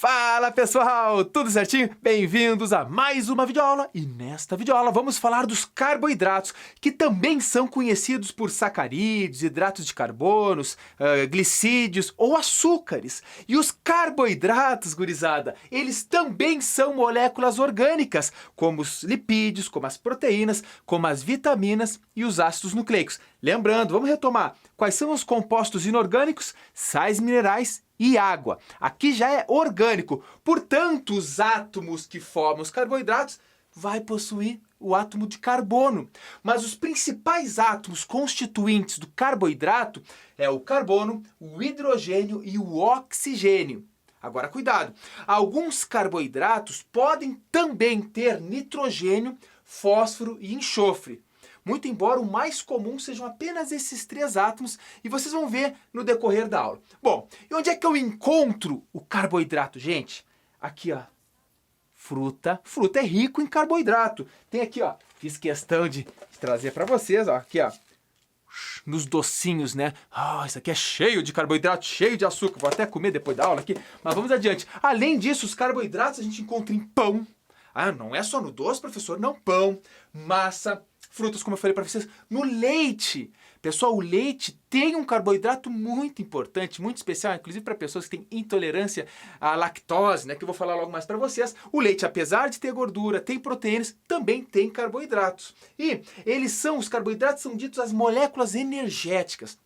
Fala pessoal, tudo certinho? Bem-vindos a mais uma videoaula e nesta videoaula vamos falar dos carboidratos, que também são conhecidos por sacarídeos, hidratos de carbonos, glicídios ou açúcares. E os carboidratos, gurizada, eles também são moléculas orgânicas, como os lipídios, como as proteínas, como as vitaminas e os ácidos nucleicos. Lembrando, vamos retomar, quais são os compostos inorgânicos, sais minerais e água. Aqui já é orgânico, portanto, os átomos que formam os carboidratos vai possuir o átomo de carbono. Mas os principais átomos constituintes do carboidrato é o carbono, o hidrogênio e o oxigênio. Agora, cuidado! Alguns carboidratos podem também ter nitrogênio, fósforo e enxofre. Muito embora o mais comum sejam apenas esses três átomos, e vocês vão ver no decorrer da aula. Bom, e onde é que eu encontro o carboidrato, gente? Aqui, ó, fruta. Fruta é rico em carboidrato. Tem aqui, ó, fiz questão de trazer para vocês, ó, aqui, ó, nos docinhos, né? Isso aqui é cheio de carboidrato, cheio de açúcar. Vou até comer depois da aula aqui, mas vamos adiante. Além disso, os carboidratos a gente encontra em pão. Não é só no doce, professor? Não, pão, massa, frutas, como eu falei para vocês, no leite. Pessoal, o leite tem um carboidrato muito importante, muito especial, inclusive para pessoas que têm intolerância à lactose, né, que eu vou falar logo mais para vocês. O leite, apesar de ter gordura, tem proteínas, também tem carboidratos. E os carboidratos são ditos as moléculas energéticas.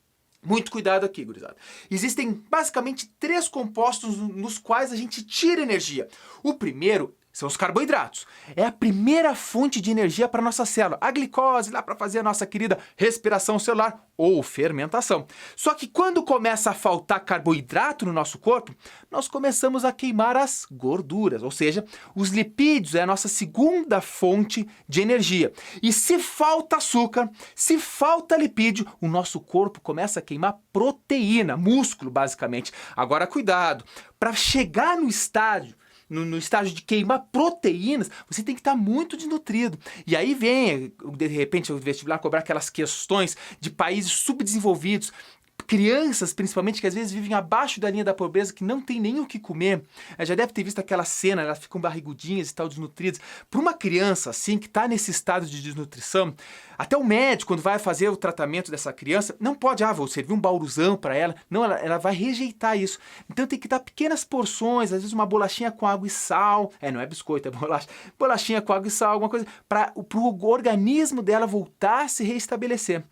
Muito cuidado aqui, gurizada. Existem basicamente três compostos nos quais a gente tira energia. O primeiro são os carboidratos. É a primeira fonte de energia para a nossa célula. A glicose, lá para fazer a nossa querida respiração celular ou fermentação. Só que quando começa a faltar carboidrato no nosso corpo, nós começamos a queimar as gorduras. Ou seja, os lipídios é a nossa segunda fonte de energia. E se falta açúcar, se falta lipídio, o nosso corpo começa a queimar proteína, músculo basicamente. Agora cuidado, para chegar no estágio de queimar proteínas, você tem que estar muito desnutrido. E aí vem, de repente, o vestibular cobrar aquelas questões de países subdesenvolvidos, crianças, principalmente, que às vezes vivem abaixo da linha da pobreza, que não tem nem o que comer. Já deve ter visto aquela cena, elas ficam barrigudinhas e tal, desnutridas. Para uma criança assim, que está nesse estado de desnutrição, até o médico, quando vai fazer o tratamento dessa criança, não pode, vou servir um bauruzão para ela. Não, ela vai rejeitar isso. Então tem que dar pequenas porções, às vezes uma bolachinha com água e sal. Não é biscoito, é bolacha. Bolachinha com água e sal, alguma coisa, para o organismo dela voltar a se reestabelecer.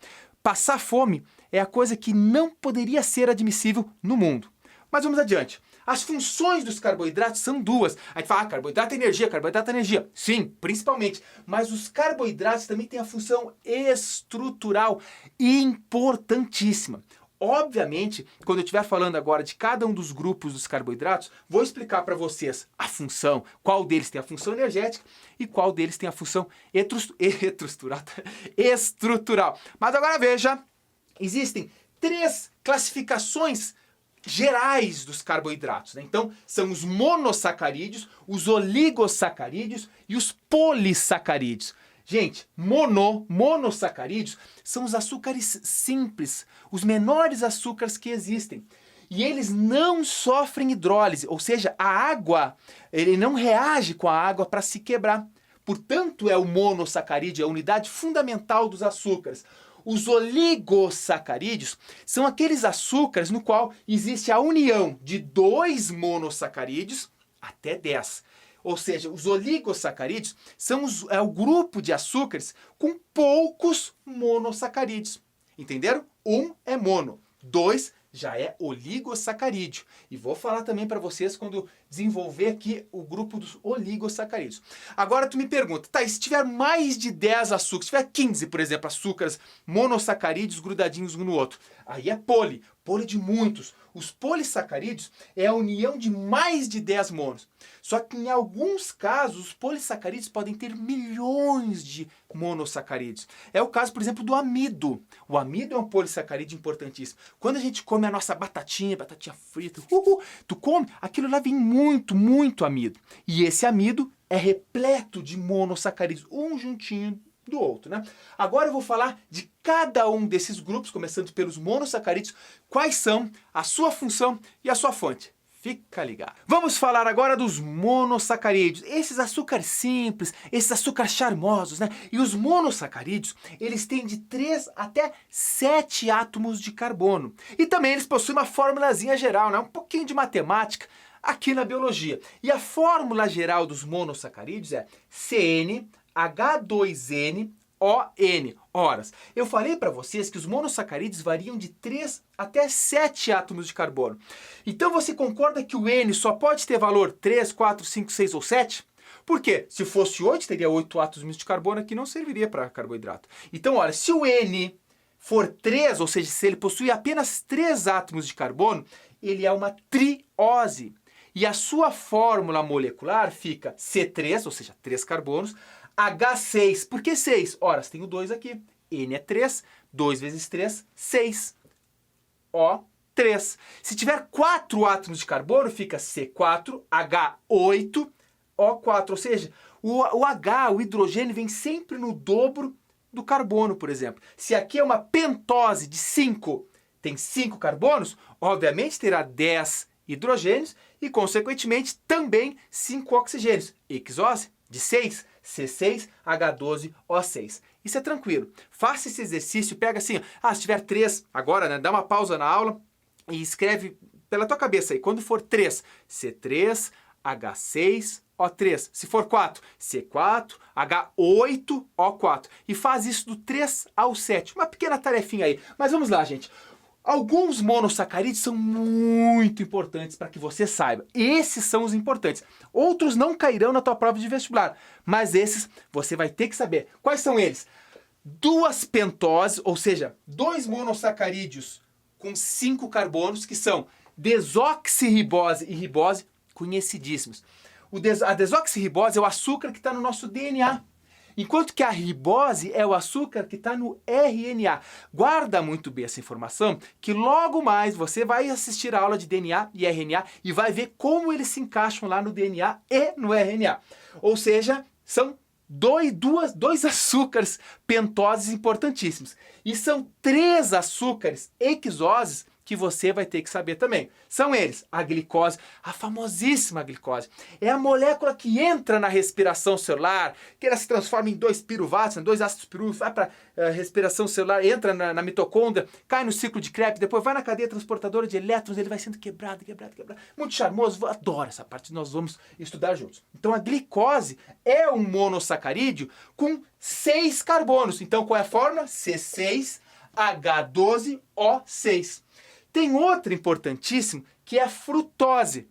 Passar fome é a coisa que não poderia ser admissível no mundo. Mas vamos adiante. As funções dos carboidratos são duas. A gente fala, carboidrato é energia, carboidrato é energia. Sim, principalmente. Mas os carboidratos também têm a função estrutural importantíssima. Obviamente, quando eu estiver falando agora de cada um dos grupos dos carboidratos, vou explicar para vocês a função, qual deles tem a função energética e qual deles tem a função estrutural. Mas agora veja, existem três classificações gerais dos carboidratos, né? Então, são os monossacarídeos, os oligosacarídeos e os polissacarídeos. Gente, monossacarídeos são os açúcares simples, os menores açúcares que existem. E eles não sofrem hidrólise, ou seja, a água, ele não reage com a água para se quebrar. Portanto, é o monossacarídeo, é a unidade fundamental dos açúcares. Os oligosacarídeos são aqueles açúcares no qual existe a união de 2 monossacarídeos até 10. Ou seja, os oligosacarídeos são o grupo de açúcares com poucos monossacarídeos. Entenderam? 1 é mono, 2 já é oligosacarídeo. E vou falar também para vocês quando desenvolver aqui o grupo dos oligosacarídeos. Agora tu me pergunta, e se tiver mais de 10 açúcares, se tiver 15, por exemplo, açúcares monossacarídeos grudadinhos um no outro, aí é poli de muitos. Os polissacarídeos é a união de mais de 10 monos. Só que em alguns casos, os polissacarídeos podem ter milhões de monossacarídeos. É o caso, por exemplo, do amido. O amido é um polissacarídeo importantíssimo. Quando a gente come a nossa batatinha frita, tu come, aquilo lá vem muito amido. E esse amido é repleto de monossacarídeos, um juntinho do outro, né? Agora eu vou falar de cada um desses grupos, começando pelos monossacarídeos, quais são a sua função e a sua fonte. Fica ligado. Vamos falar agora dos monossacarídeos. Esses açúcares simples, esses açúcares charmosos, né? E os monossacarídeos, eles têm de 3 até 7 átomos de carbono. E também eles possuem uma formulazinha geral, né? Um pouquinho de matemática aqui na biologia. E a fórmula geral dos monossacarídeos é CnH2nOn. Horas. Eu falei para vocês que os monossacarídeos variam de 3 até 7 átomos de carbono. Então você concorda que o N só pode ter valor 3, 4, 5, 6 ou 7? Por quê? Se fosse 8, teria 8 átomos de carbono que não serviria para carboidrato. Então, olha, se o N for 3, ou seja, se ele possui apenas 3 átomos de carbono, ele é uma triose. E a sua fórmula molecular fica C3, ou seja, 3 carbonos, H6. Por que 6? Ora, tem o 2 aqui. N é 3, 2 vezes 3, 6. O3. Se tiver 4 átomos de carbono, fica C4, H8, O4. Ou seja, o H, o hidrogênio, vem sempre no dobro do carbono, por exemplo. Se aqui é uma pentose de 5, tem 5 carbonos, obviamente terá 10 hidrogênios e, consequentemente, também 5 oxigênios. Exose de 6, C6, H12O6. Isso é tranquilo. Faça esse exercício, pega assim, se tiver 3, agora, né, dá uma pausa na aula e escreve pela tua cabeça aí. Quando for 3, C3, H6, O3. Se for 4, C4, H8, O4. E faz isso do 3 ao 7. Uma pequena tarefinha aí. Mas vamos lá, gente. Alguns monossacarídeos são muito importantes para que você saiba. Esses são os importantes. Outros não cairão na tua prova de vestibular, mas esses você vai ter que saber. Quais são eles? 2 pentoses, ou seja, 2 monossacarídeos com 5 carbonos, que são desoxirribose e ribose, conhecidíssimos. A desoxirribose é o açúcar que está no nosso DNA. Enquanto que a ribose é o açúcar que está no RNA. Guarda muito bem essa informação, que logo mais você vai assistir a aula de DNA e RNA e vai ver como eles se encaixam lá no DNA e no RNA. Ou seja, são dois açúcares pentoses importantíssimos. E são 3 açúcares exoses que você vai ter que saber também. São eles, a glicose, a famosíssima glicose. É a molécula que entra na respiração celular, que ela se transforma em 2 piruvatos, 2 ácidos pirúvicos, vai para a respiração celular, entra na mitocôndria, cai no ciclo de Krebs, depois vai na cadeia transportadora de elétrons, ele vai sendo quebrado. Muito charmoso, adoro essa parte, nós vamos estudar juntos. Então a glicose é um monossacarídeo com 6 carbonos. Então qual é a fórmula? C6H12O6. Tem outro importantíssimo, que é a frutose.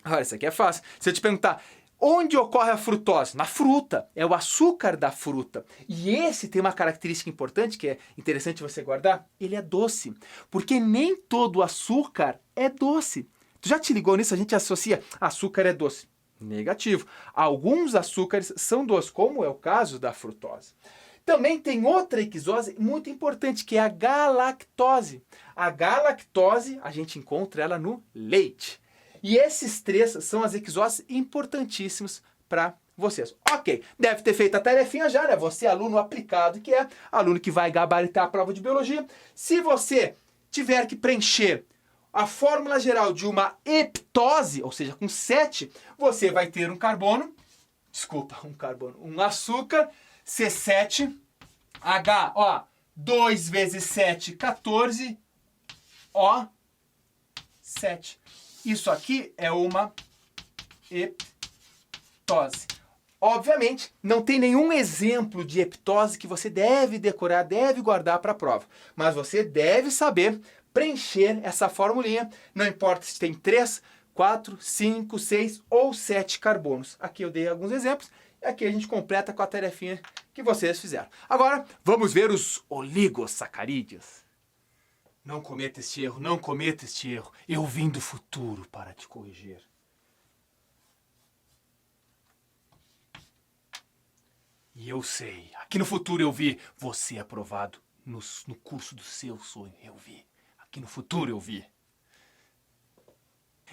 Olha, isso aqui é fácil. Se eu te perguntar, onde ocorre a frutose? Na fruta. É o açúcar da fruta. E esse tem uma característica importante, que é interessante você guardar. Ele é doce. Porque nem todo açúcar é doce. Tu já te ligou nisso? A gente associa açúcar é doce. Negativo. Alguns açúcares são doces, como é o caso da frutose. Também tem outra exose muito importante, que é a galactose. A galactose, a gente encontra ela no leite. E esses 3 são as exoses importantíssimos para vocês. Ok, deve ter feito a tarefinha já, né? Você é aluno aplicado, que é aluno que vai gabaritar a prova de biologia. Se você tiver que preencher a fórmula geral de uma heptose, ou seja, com 7, você vai ter um açúcar, C7, H, 2 vezes 7, 14, O7. Isso aqui é uma heptose. Obviamente, não tem nenhum exemplo de heptose que você deve decorar, deve guardar para a prova. Mas você deve saber preencher essa formulinha, não importa se tem 3, 4, 5, 6 ou 7 carbonos. Aqui eu dei alguns exemplos. E aqui a gente completa com a tarefinha que vocês fizeram. Agora, vamos ver os oligossacarídeos. Não cometa este erro, não cometa este erro. Eu vim do futuro para te corrigir. E eu sei, aqui no futuro eu vi você aprovado no curso do seu sonho. Eu vi. Aqui no futuro eu vi.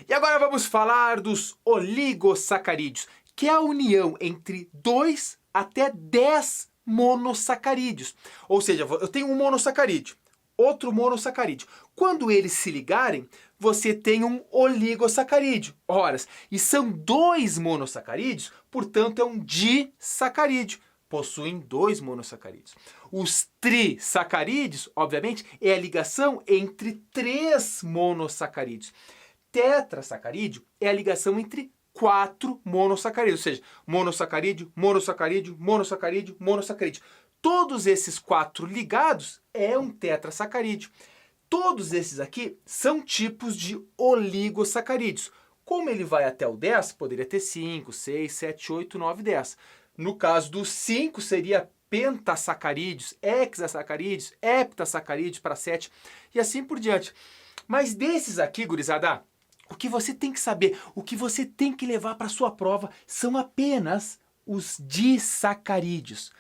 E agora vamos falar dos oligossacarídeos, que é a união entre 2 até 10 monossacarídeos. Ou seja, eu tenho um monossacarídeo, outro monossacarídeo. Quando eles se ligarem, você tem um oligosacarídeo. Ora, e são 2 monossacarídeos, portanto é um disacarídeo. Possuem 2 monossacarídeos. Os trissacarídeos, obviamente, é a ligação entre 3 monossacarídeos. Tetrassacarídeo é a ligação entre 4 monossacarídeos, ou seja, monossacarídeo, monossacarídeo, monossacarídeo, monossacarídeo. Todos esses 4 ligados é um tetrassacarídeo. Todos esses aqui são tipos de oligosacarídeos. Como ele vai até o 10, poderia ter 5, 6, 7, 8, 9, 10. No caso dos 5, seria pentassacarídeos, hexassacarídeos, heptassacarídeos para 7 e assim por diante. Mas desses aqui, gurizada, o que você tem que saber, o que você tem que levar para a sua prova são apenas os disacarídeos.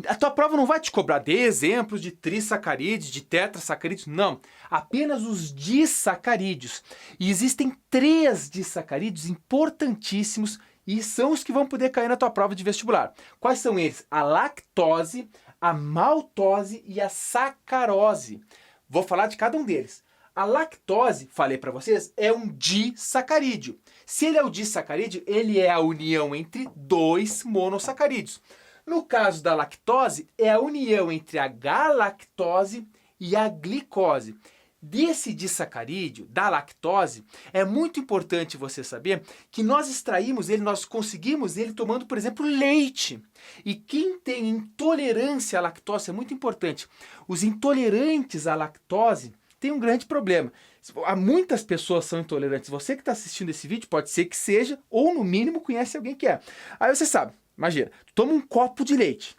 A tua prova não vai te cobrar de exemplos de trissacarídeos, de tetrassacarídeos, não. Apenas os disacarídeos. E existem 3 disacarídeos importantíssimos e são os que vão poder cair na tua prova de vestibular. Quais são eles? A lactose, a maltose e a sacarose. Vou falar de cada um deles. A lactose, falei para vocês, é um disacarídeo. Se ele é o disacarídeo, ele é a união entre 2 monossacarídeos. No caso da lactose, é a união entre a galactose e a glicose. Desse disacarídeo, da lactose, é muito importante você saber que nós extraímos ele, nós conseguimos ele tomando, por exemplo, leite. E quem tem intolerância à lactose, é muito importante, os intolerantes à lactose têm um grande problema. Há muitas pessoas são intolerantes. Você que está assistindo esse vídeo, pode ser que seja, ou no mínimo conhece alguém que é. Aí você sabe, imagina, tu toma um copo de leite.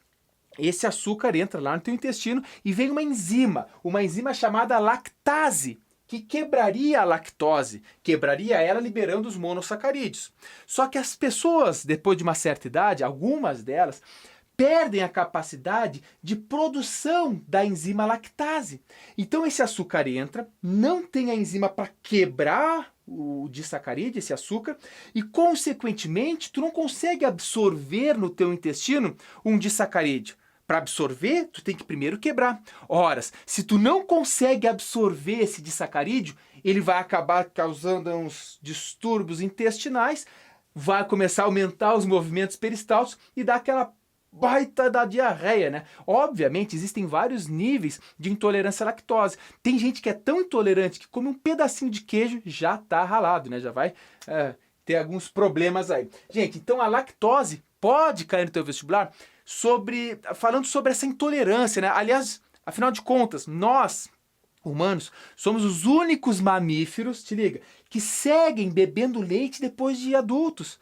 Esse açúcar entra lá no teu intestino e vem uma enzima chamada lactase, que quebraria a lactose, quebraria ela liberando os monossacarídeos. Só que as pessoas, depois de uma certa idade, algumas delas, perdem a capacidade de produção da enzima lactase. Então esse açúcar entra, não tem a enzima para quebrar o disacarídeo, esse açúcar, e consequentemente tu não consegue absorver no teu intestino um disacarídeo. Para absorver, tu tem que primeiro quebrar. Ora, se tu não consegue absorver esse disacarídeo, ele vai acabar causando uns distúrbios intestinais, vai começar a aumentar os movimentos peristálticos e dar aquela baita da diarreia, né? Obviamente, existem vários níveis de intolerância à lactose. Tem gente que é tão intolerante que come um pedacinho de queijo já tá ralado, né? Já vai ter alguns problemas aí. Gente, então a lactose pode cair no teu vestibular falando sobre essa intolerância, né? Aliás, afinal de contas, nós, humanos, somos os únicos mamíferos, te liga, que seguem bebendo leite depois de adultos.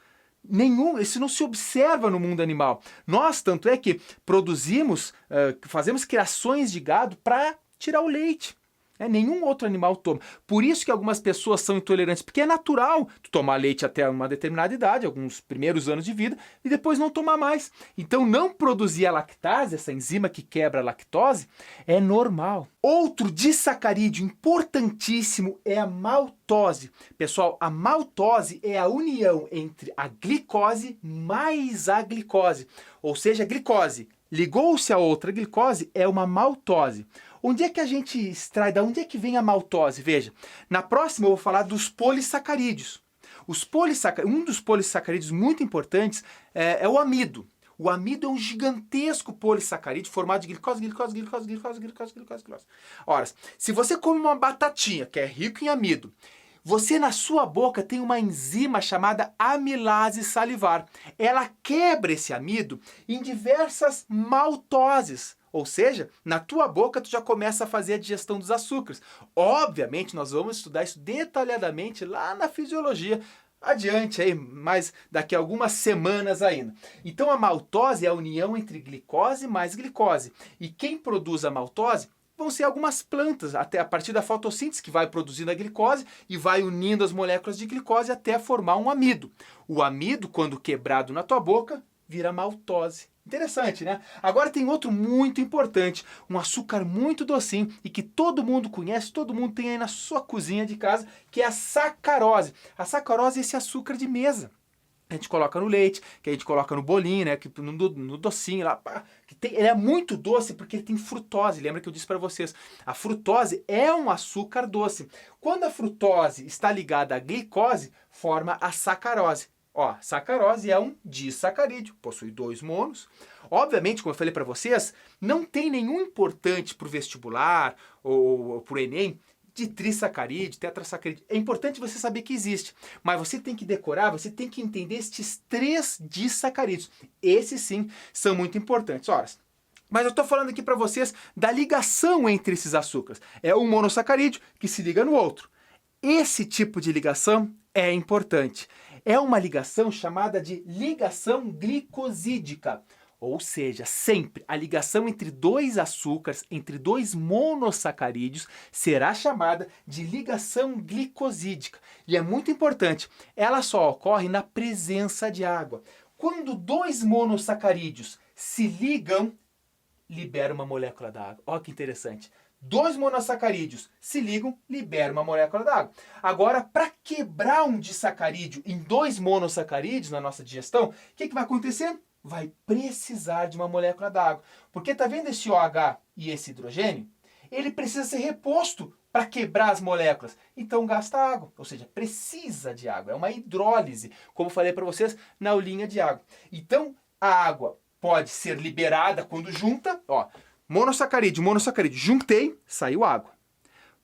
Isso não se observa no mundo animal. Nós, tanto é que produzimos, fazemos criações de gado para tirar o leite. Nenhum outro animal toma. Por isso que algumas pessoas são intolerantes, porque é natural tu tomar leite até uma determinada idade, alguns primeiros anos de vida, e depois não tomar mais. Então não produzir a lactase, essa enzima que quebra a lactose, é normal. Outro disacarídeo importantíssimo é a maltose. Pessoal, a maltose é a união entre a glicose mais a glicose. Ou seja, a glicose ligou-se a outra glicose, é uma maltose. Onde é que a gente extrai? Da onde é que vem a maltose? Veja, na próxima eu vou falar dos polissacarídeos. Um dos polissacarídeos muito importantes é o amido. O amido é um gigantesco polissacarídeo formado de glicose. Ora, se você come uma batatinha, que é rico em amido, você na sua boca tem uma enzima chamada amilase salivar. Ela quebra esse amido em diversas maltoses. Ou seja, na tua boca tu já começa a fazer a digestão dos açúcares. Obviamente nós vamos estudar isso detalhadamente lá na fisiologia adiante, aí, mas daqui a algumas semanas ainda. Então a maltose é a união entre glicose mais glicose. E quem produz a maltose vão ser algumas plantas, até a partir da fotossíntese, que vai produzindo a glicose e vai unindo as moléculas de glicose até formar um amido. O amido, quando quebrado na tua boca, vira maltose. Interessante, né? Agora tem outro muito importante, um açúcar muito docinho e que todo mundo conhece, todo mundo tem aí na sua cozinha de casa, que é a sacarose. A sacarose é esse açúcar de mesa. a gente coloca no leite, que a gente coloca no bolinho, né, que no docinho lá, pá, ele é muito doce porque ele tem frutose. Lembra que eu disse para vocês, a frutose é um açúcar doce. Quando a frutose está ligada à glicose, forma a sacarose. Ó, sacarose é um disacarídeo, possui 2 monos. Obviamente, como eu falei para vocês, não tem nenhum importante para o vestibular ou para o Enem de trissacarídeo, tetrasacarídeo. É importante você saber que existe, mas você tem que decorar, você tem que entender estes 3 disacarídeos. Esses sim são muito importantes. Ora, mas eu estou falando aqui para vocês da ligação entre esses açúcares. É um monossacarídeo que se liga no outro. Esse tipo de ligação é importante. É uma ligação chamada de ligação glicosídica. Ou seja, sempre a ligação entre 2 açúcares, entre 2 monossacarídeos, será chamada de ligação glicosídica. E é muito importante, ela só ocorre na presença de água. Quando 2 monossacarídeos se ligam, libera uma molécula d'água. Olha que interessante. 2 monossacarídeos se ligam, libera uma molécula d'água. Agora, para quebrar um disacarídeo em 2 monossacarídeos na nossa digestão, o que vai acontecer? Vai precisar de uma molécula d'água. Porque tá vendo esse OH e esse hidrogênio? Ele precisa ser reposto para quebrar as moléculas. Então gasta água, ou seja, precisa de água. É uma hidrólise, como falei para vocês na aulinha de água. Então a água pode ser liberada quando junta, ó, monossacarídeo, monossacarídeo, juntei, saiu água.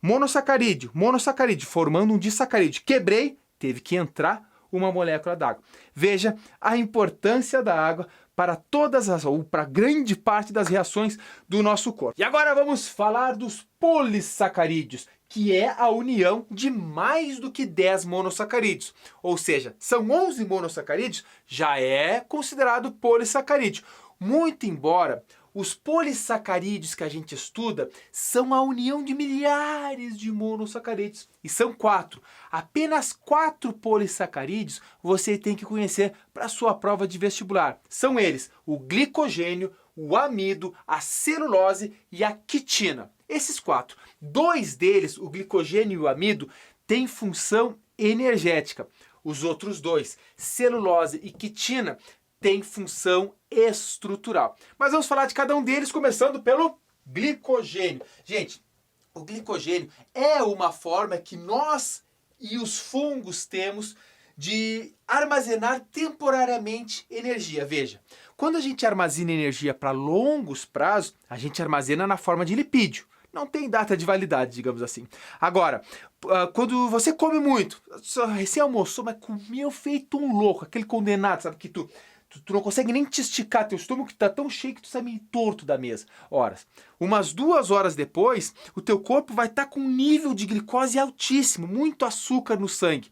Monossacarídeo, monossacarídeo, formando um disacarídeo. Quebrei, teve que entrar uma molécula d'água. Veja a importância da água para todas as, ou para grande parte das reações do nosso corpo. E agora vamos falar dos polissacarídeos, que é a união de mais do que 10 monossacarídeos. Ou seja, são 11 monossacarídeos, já é considerado polissacarídeo. Muito embora os polissacarídeos que a gente estuda são a união de milhares de monossacarídeos. E são 4. Apenas 4 polissacarídeos você tem que conhecer para a sua prova de vestibular. São eles: o glicogênio, o amido, a celulose e a quitina. Esses 4. 2 deles, o glicogênio e o amido, têm função energética. Os outros 2, celulose e quitina, tem função estrutural. Mas vamos falar de cada um deles, começando pelo glicogênio. Gente, o glicogênio é uma forma que nós e os fungos temos de armazenar temporariamente energia. Veja, quando a gente armazena energia para longos prazos, a gente armazena na forma de lipídio. Não tem data de validade, digamos assim. Agora, quando você come muito, recém almoçou, mas comeu feito um louco, aquele condenado, sabe, que tu não consegue nem te esticar, teu estômago está tão cheio que tu sai meio torto da mesa. Horas. Umas 2 horas depois, o teu corpo vai estar com um nível de glicose altíssimo, muito açúcar no sangue.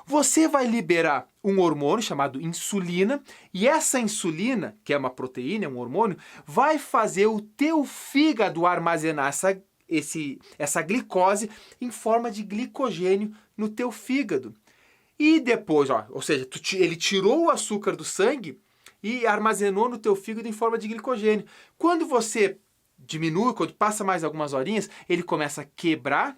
Você vai liberar um hormônio chamado insulina, e essa insulina, que é uma proteína, é um hormônio, vai fazer o teu fígado armazenar essa glicose em forma de glicogênio no teu fígado. E depois, ou seja, ele tirou o açúcar do sangue e armazenou no teu fígado em forma de glicogênio. Quando você diminui, quando passa mais algumas horinhas, ele começa a quebrar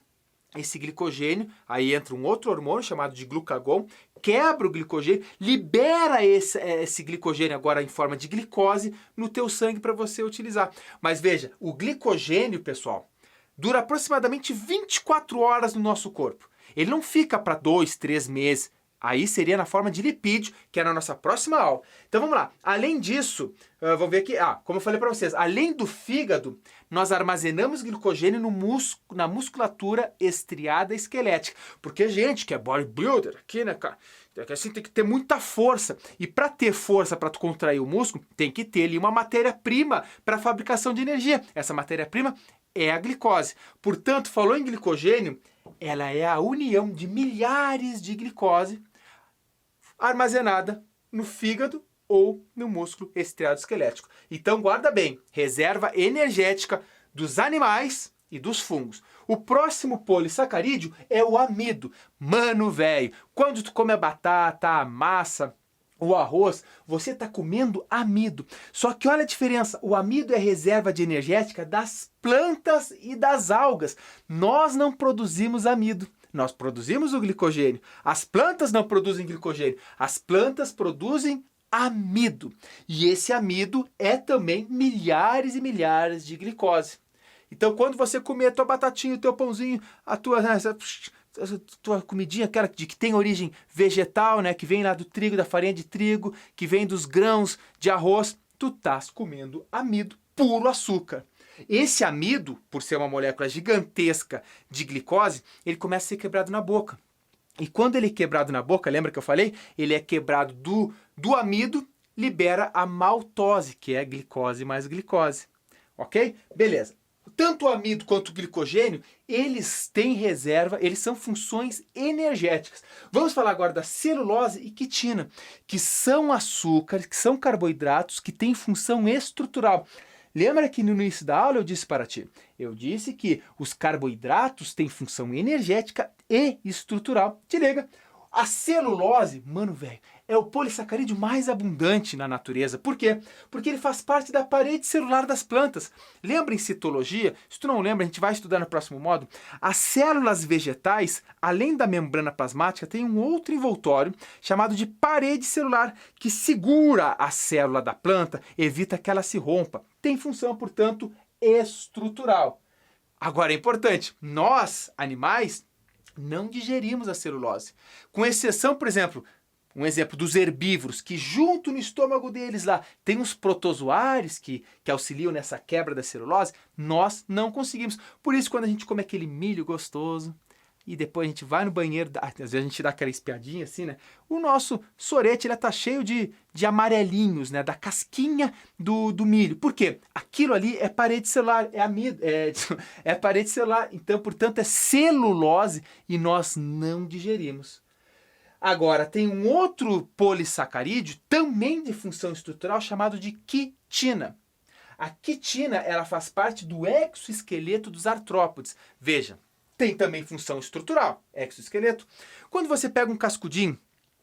esse glicogênio, aí entra um outro hormônio chamado de glucagon, quebra o glicogênio, libera esse glicogênio agora em forma de glicose no teu sangue para você utilizar. Mas veja, o glicogênio, pessoal, dura aproximadamente 24 horas no nosso corpo. Ele não fica para 2, 3 meses. Aí seria na forma de lipídio, que é na nossa próxima aula. Então vamos lá. Além disso, vamos ver aqui, como eu falei para vocês, além do fígado, nós armazenamos glicogênio na musculatura estriada esquelética. Porque gente que é bodybuilder aqui, né, cara, assim, tem que ter muita força. E para ter força para tu contrair o músculo, tem que ter ali uma matéria-prima para a fabricação de energia. Essa matéria-prima é a glicose. Portanto, falou em glicogênio, ela é a união de milhares de glicose armazenada no fígado ou no músculo estriado esquelético. Então guarda bem, reserva energética dos animais e dos fungos. O próximo polissacarídeo é o amido. Mano, velho, quando tu come a batata, a massa, o arroz, você está comendo amido. Só que olha a diferença, o amido é reserva de energética das plantas e das algas. Nós não produzimos amido. Nós produzimos o glicogênio. As plantas não produzem glicogênio. As plantas produzem amido. E esse amido é também milhares e milhares de glicose. Então, quando você comer a tua batatinha, o teu pãozinho, a tua comidinha, aquela que tem origem vegetal, né, que vem lá do trigo, da farinha de trigo, que vem dos grãos de arroz, tu estás comendo amido, puro açúcar. Esse amido, por ser uma molécula gigantesca de glicose, ele começa a ser quebrado na boca. E quando ele é quebrado na boca, lembra que eu falei? Ele é quebrado do amido, libera a maltose, que é glicose mais glicose. Ok? Beleza. Tanto o amido quanto o glicogênio, eles têm reserva, eles são funções energéticas. Vamos falar agora da celulose e quitina, que são açúcares, que são carboidratos, que têm função estrutural. Lembra que no início da aula eu disse para ti? Eu disse que os carboidratos têm função energética e estrutural. Te liga! A celulose, mano velho, é o polissacarídeo mais abundante na natureza. Por quê? Porque ele faz parte da parede celular das plantas. Lembra em citologia? Se tu não lembra, a gente vai estudar no próximo módulo. As células vegetais, além da membrana plasmática, tem um outro envoltório chamado de parede celular, que segura a célula da planta, evita que ela se rompa. Tem função, portanto, estrutural. Agora é importante, nós, animais, não digerimos a celulose. Com exceção, por exemplo, um exemplo dos herbívoros, que junto no estômago deles lá tem uns protozoários que auxiliam nessa quebra da celulose, nós não conseguimos. Por isso, quando a gente come aquele milho gostoso e depois a gente vai no banheiro, às vezes a gente dá aquela espiadinha assim, né? O nosso sorete ele tá cheio de amarelinhos, né? Da casquinha do milho. Por quê? Aquilo ali é parede celular, é amido, é parede celular. Então, portanto, é celulose e nós não digerimos. Agora, tem um outro polissacarídeo, também de função estrutural, chamado de quitina. A quitina, ela faz parte do exoesqueleto dos artrópodes. Veja, tem também função estrutural, exoesqueleto. Quando você pega um cascudinho,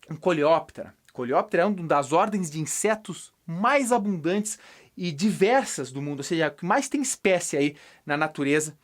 um coleóptera é uma das ordens de insetos mais abundantes e diversas do mundo, ou seja, que mais tem espécie aí na natureza.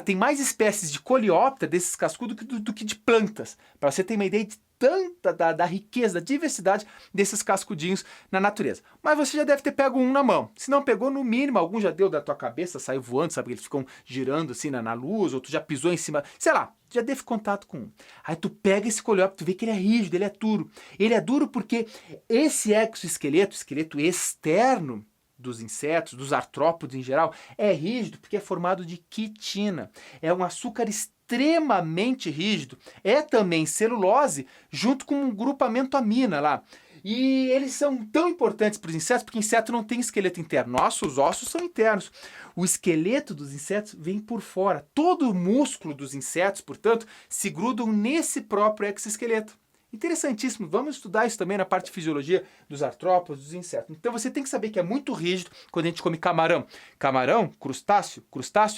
Tem mais espécies de coleóptera, desses cascudos, do que de plantas. Para você ter uma ideia de tanta da riqueza, da diversidade desses cascudinhos na natureza. Mas você já deve ter pego um na mão. Se não pegou, no mínimo, algum já deu da tua cabeça, saiu voando, sabe? Eles ficam girando assim na luz, ou tu já pisou em cima, sei lá, já teve contato com um. Aí tu pega esse coleóptero, tu vê que ele é rígido, ele é duro. Ele é duro porque esse exoesqueleto, esqueleto externo dos insetos, dos artrópodes em geral, é rígido porque é formado de quitina. É um açúcar extremamente rígido. É também celulose junto com um grupamento amina lá. E eles são tão importantes para os insetos porque inseto não tem esqueleto interno. Nossos ossos são internos. O esqueleto dos insetos vem por fora. Todo o músculo dos insetos, portanto, se grudam nesse próprio exoesqueleto. Interessantíssimo, vamos estudar isso também na parte de fisiologia dos artrópodes, dos insetos. Então você tem que saber que é muito rígido quando a gente come camarão. Camarão, crustáceo,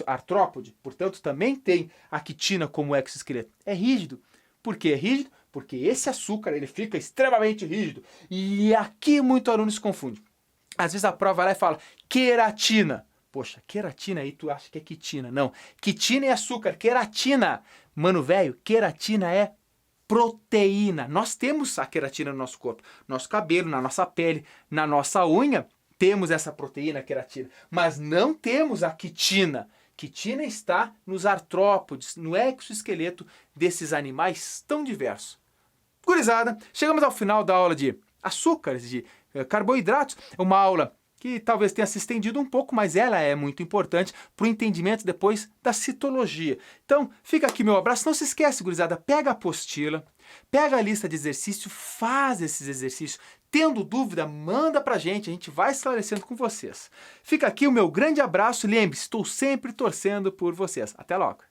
artrópode, portanto também tem a quitina como exoesqueleto. É rígido. Por que é rígido? Porque esse açúcar ele fica extremamente rígido. E aqui muito aluno se confunde. Às vezes a prova vai lá e fala queratina. Poxa, queratina aí tu acha que é quitina. Não, quitina é açúcar, queratina. Mano velho, queratina é proteína. Nós temos a queratina no nosso corpo, nosso cabelo, na nossa pele, na nossa unha, temos essa proteína, a queratina, mas não temos a quitina. Quitina está nos artrópodes, no exoesqueleto desses animais tão diversos. Gurizada, chegamos ao final da aula de açúcares, de carboidratos, uma aula que talvez tenha se estendido um pouco, mas ela é muito importante para o entendimento depois da citologia. Então, fica aqui meu abraço. Não se esquece, gurizada, pega a apostila, pega a lista de exercício, faz esses exercícios. Tendo dúvida, manda pra gente, a gente vai esclarecendo com vocês. Fica aqui o meu grande abraço, lembre-se, estou sempre torcendo por vocês. Até logo!